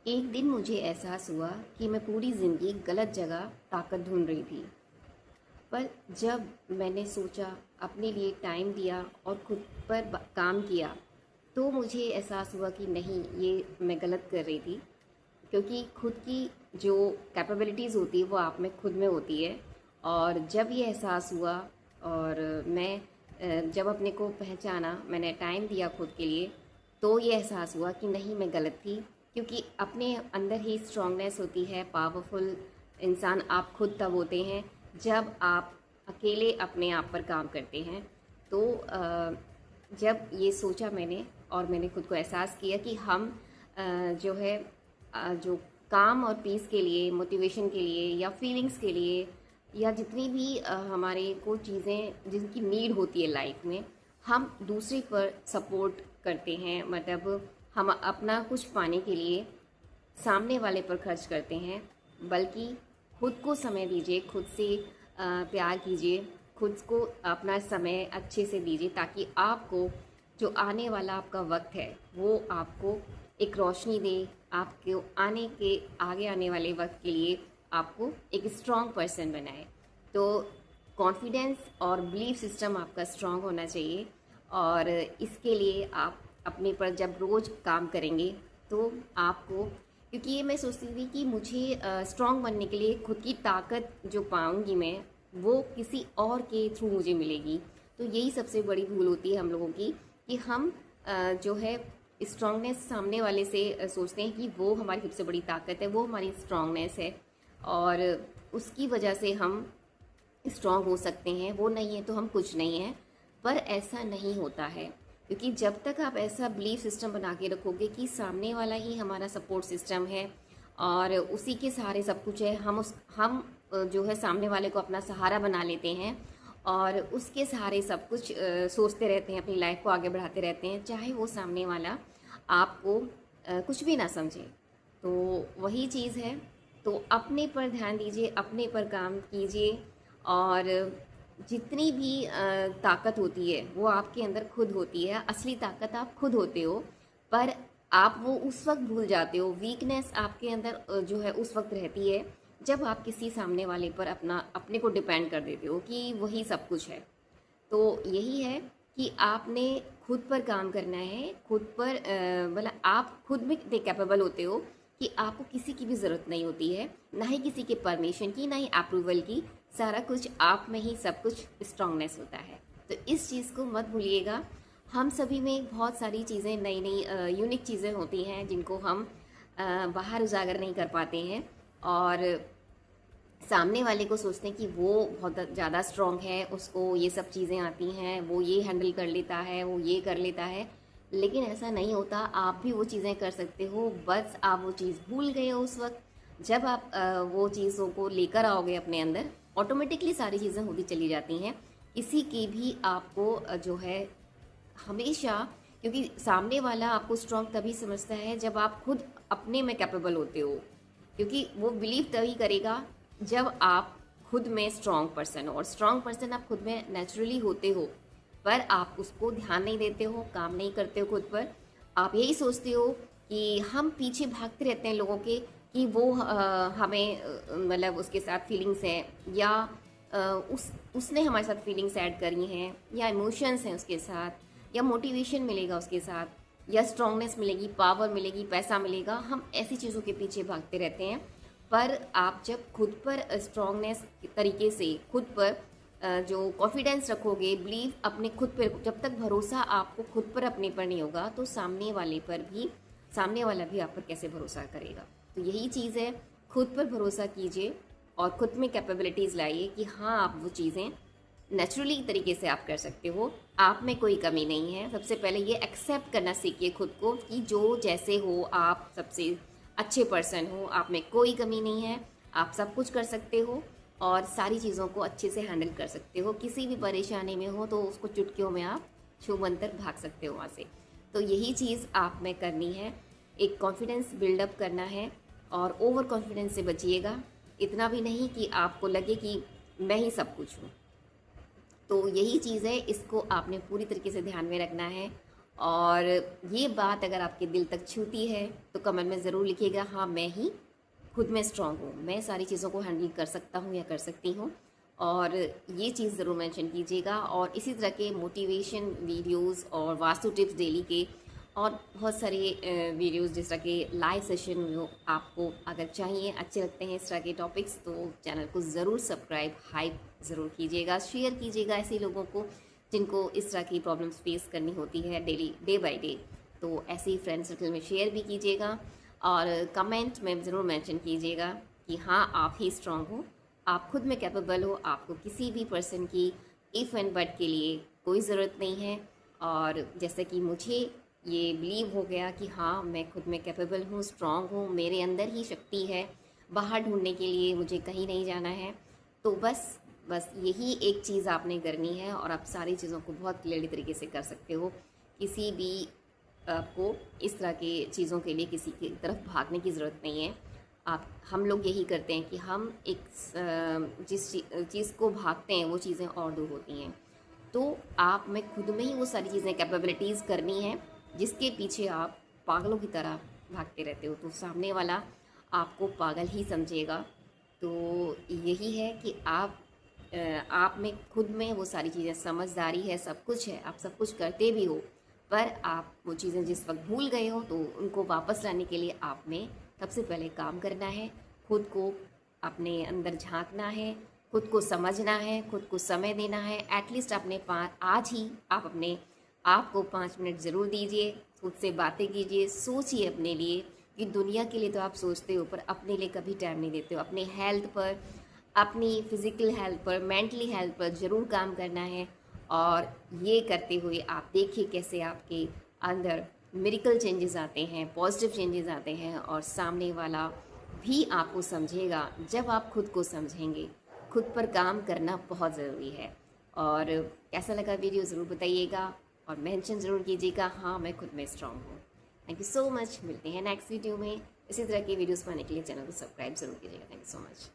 एक दिन मुझे एहसास हुआ कि मैं पूरी ज़िंदगी गलत जगह ताकत ढूंढ रही थी। पर जब मैंने सोचा, अपने लिए टाइम दिया और खुद पर काम किया, तो मुझे एहसास हुआ कि नहीं, ये मैं गलत कर रही थी। क्योंकि खुद की जो कैपेबिलिटीज़ होती है वो आप में खुद में होती है। और जब ये एहसास हुआ और मैं जब अपने को पहचाना, मैंने टाइम दिया खुद के लिए, तो ये एहसास हुआ कि नहीं, मैं गलत थी। क्योंकि अपने अंदर ही स्ट्रांगनेस होती है, पावरफुल इंसान आप खुद तब होते हैं जब आप अकेले अपने आप पर काम करते हैं। तो जब ये सोचा मैंने और मैंने खुद को एहसास किया कि हम जो है जो काम और पीस के लिए, मोटिवेशन के लिए या फीलिंग्स के लिए या जितनी भी हमारे को चीज़ें जिनकी नीड होती है लाइफ में, हम दूसरे पर सपोर्ट करते हैं। मतलब हम अपना कुछ पाने के लिए सामने वाले पर खर्च करते हैं, बल्कि खुद को समय दीजिए, खुद से प्यार कीजिए, खुद को अपना समय अच्छे से दीजिए, ताकि आपको जो आने वाला आपका वक्त है वो आपको एक रोशनी दे, आपको आगे आने वाले वक्त के लिए आपको एक स्ट्रॉन्ग पर्सन बनाए। तो कॉन्फिडेंस और बिलीफ सिस्टम आपका स्ट्रॉन्ग होना चाहिए। और इसके लिए आप अपने पर जब रोज़ काम करेंगे तो आपको, क्योंकि ये मैं सोचती थी कि मुझे स्ट्रॉन्ग बनने के लिए खुद की ताकत जो पाऊंगी मैं, वो किसी और के थ्रू मुझे मिलेगी। तो यही सबसे बड़ी भूल होती है हम लोगों की, कि हम जो है स्ट्रॉन्गनेस सामने वाले से सोचते हैं कि वो हमारी सबसे बड़ी ताकत है, वो हमारी स्ट्रॉन्गनेस है और उसकी वजह से हम स्ट्रॉन्ग हो सकते हैं। वो नहीं है तो हम कुछ नहीं हैं। पर ऐसा नहीं होता है, क्योंकि जब तक आप ऐसा बिलीफ सिस्टम बना के रखोगे कि सामने वाला ही हमारा सपोर्ट सिस्टम है और उसी के सहारे सब कुछ है, हम जो है सामने वाले को अपना सहारा बना लेते हैं और उसके सहारे सब कुछ सोचते रहते हैं, अपनी लाइफ को आगे बढ़ाते रहते हैं, चाहे वो सामने वाला आपको कुछ भी ना समझे। तो वही चीज़ है। तो अपने पर ध्यान दीजिए, अपने पर काम कीजिए और जितनी भी ताकत होती है वो आपके अंदर खुद होती है। असली ताकत आप खुद होते हो, पर आप वो उस वक्त भूल जाते हो। वीकनेस आपके अंदर जो है उस वक्त रहती है जब आप किसी सामने वाले पर अपने को डिपेंड कर देते हो कि वही सब कुछ है। तो यही है कि आपने खुद पर काम करना है, खुद पर मतलब आप खुद में इतने कैपेबल होते हो कि आपको किसी की भी ज़रूरत नहीं होती है, ना ही किसी के परमिशन की, ना ही अप्रूवल की। सारा कुछ आप में ही सब कुछ स्ट्रांगनेस होता है। तो इस चीज़ को मत भूलिएगा। हम सभी में बहुत सारी चीज़ें, नई नई यूनिक चीज़ें होती हैं जिनको हम बाहर उजागर नहीं कर पाते हैं और सामने वाले को सोचते हैं कि वो बहुत ज़्यादा स्ट्रांग है, उसको ये सब चीज़ें आती हैं, वो ये हैंडल कर लेता है, वो ये कर लेता है। लेकिन ऐसा नहीं होता। आप भी वो चीज़ें कर सकते हो, बस आप वो चीज़ भूल गए हो उस वक्त। जब आप वो चीज़ों को लेकर आओगे अपने अंदर, ऑटोमेटिकली सारी चीज़ें होती चली जाती हैं। किसी की भी आपको जो है हमेशा, क्योंकि सामने वाला आपको स्ट्रांग तभी समझता है जब आप खुद अपने में कैपेबल होते हो। क्योंकि वो बिलीव तभी करेगा जब आप खुद में स्ट्रांग पर्सन हो, और स्ट्रांग पर्सन आप खुद में नेचुरली होते हो, पर आप उसको ध्यान नहीं देते हो, काम नहीं करते हो खुद पर। आप यही सोचते हो कि हम पीछे भागते रहते हैं लोगों के कि वो हमें मतलब उसके साथ फीलिंग्स हैं, या उसने हमारे साथ फीलिंग्स ऐड करी हैं, या इमोशंस हैं उसके साथ, या मोटिवेशन मिलेगा उसके साथ, या स्ट्रांगनेस मिलेगी, पावर मिलेगी, पैसा मिलेगा। हम ऐसी चीज़ों के पीछे भागते रहते हैं। पर आप जब खुद पर स्ट्रांगनेस तरीके से खुद पर जो कॉन्फिडेंस रखोगे, बिलीव अपने खुद पर, जब तक भरोसा आपको खुद पर अपने पर नहीं होगा तो सामने वाला भी आप पर कैसे भरोसा करेगा। तो यही चीज़ है, खुद पर भरोसा कीजिए और खुद में कैपेबिलिटीज़ लाइए कि हाँ, आप वो चीज़ें नेचुरली तरीके से आप कर सकते हो। आप में कोई कमी नहीं है। सबसे पहले ये एक्सेप्ट करना सीखिए खुद को कि जो जैसे हो आप सबसे अच्छे पर्सन हो, आप में कोई कमी नहीं है। आप सब कुछ कर सकते हो और सारी चीज़ों को अच्छे से हैंडल कर सकते हो। किसी भी परेशानी में हो तो उसको चुटकियों में आप छू मंतर भाग सकते हो वहाँ से। तो यही चीज़ आप में करनी है, एक कॉन्फिडेंस बिल्डअप करना है। और ओवर कॉन्फिडेंस से बचिएगा। इतना भी नहीं कि आपको लगे कि मैं ही सब कुछ हूँ। तो यही चीज़ है, इसको आपने पूरी तरीके से ध्यान में रखना है और ये बात अगर आपके दिल तक छूती है तो कमेंट में ज़रूर लिखिएगा, हाँ मैं ही खुद में स्ट्रांग हूँ, मैं सारी चीज़ों को हैंडल कर सकता हूँ या कर सकती हूँ। और ये चीज़ ज़रूर मेंशन कीजिएगा। और इसी तरह के मोटिवेशन वीडियोस और वास्तु टिप्स डेली के और बहुत सारे वीडियोस जिस तरह के लाइव सेशन जो आपको अगर चाहिए, अच्छे लगते हैं इस तरह के टॉपिक्स, तो चैनल को ज़रूर सब्सक्राइब हाइप ज़रूर कीजिएगा, शेयर कीजिएगा ऐसे लोगों को जिनको इस तरह की प्रॉब्लम्स फेस करनी होती है डेली, डे बाय डे। तो ऐसे ही फ्रेंड सर्कल में शेयर भी कीजिएगा और कमेंट में ज़रूर मेंशन कीजिएगा कि हाँ आप ही स्ट्रांग हो, आप खुद में कैपेबल हो, आपको किसी भी पर्सन की इफ़ एंड बट के लिए कोई ज़रूरत नहीं है। और जैसे कि मुझे ये बिलीव हो गया कि हाँ मैं खुद में कैपेबल हूँ, स्ट्रांग हूँ, मेरे अंदर ही शक्ति है, बाहर ढूंढने के लिए मुझे कहीं नहीं जाना है। तो बस यही एक चीज़ आपने करनी है और आप सारी चीज़ों को बहुत क्लियरली तरीके से कर सकते हो। किसी भी आपको इस तरह के चीज़ों के लिए किसी की तरफ भागने की ज़रूरत नहीं है। हम लोग यही करते हैं कि हम एक जिस चीज़ को भागते हैं वो चीज़ें और दूर होती हैं। तो आप में खुद में ही वो सारी चीज़ें कैपेबिलिटीज़ करनी है जिसके पीछे आप पागलों की तरह भागते रहते हो, तो सामने वाला आपको पागल ही समझेगा। तो यही है कि आप में खुद में वो सारी चीज़ें, समझदारी है, सब कुछ है, आप सब कुछ करते भी हो, पर आप वो चीज़ें जिस वक्त भूल गए हो तो उनको वापस लाने के लिए आप में सबसे पहले काम करना है, खुद को अपने अंदर झांकना है, खुद को समझना है, खुद को समय देना है। एटलीस्ट अपने आज ही आप अपने आप को 5 मिनट ज़रूर दीजिए, खुद से बातें कीजिए, सोचिए अपने लिए कि दुनिया के लिए तो आप सोचते हो पर अपने लिए कभी टाइम नहीं देते हो। अपने हेल्थ पर, अपनी फिज़िकल हेल्थ पर, मेंटली हेल्थ पर ज़रूर काम करना है। और ये करते हुए आप देखिए कैसे आपके अंदर मिरेकल चेंजेस आते हैं, पॉजिटिव चेंजेस आते हैं और सामने वाला भी आपको समझेगा। जब आप खुद को समझेंगे, खुद पर काम करना बहुत ज़रूरी है। और कैसा लगा वीडियो ज़रूर बताइएगा और मेंशन ज़रूर कीजिएगा, हाँ मैं खुद में स्ट्रांग हूँ। Thank you so much. मिलते हैं नेक्स्ट वीडियो में। इसी तरह की वीडियोस पाने के लिए चैनल को सब्सक्राइब ज़रूर कीजिएगा। Thank you so much.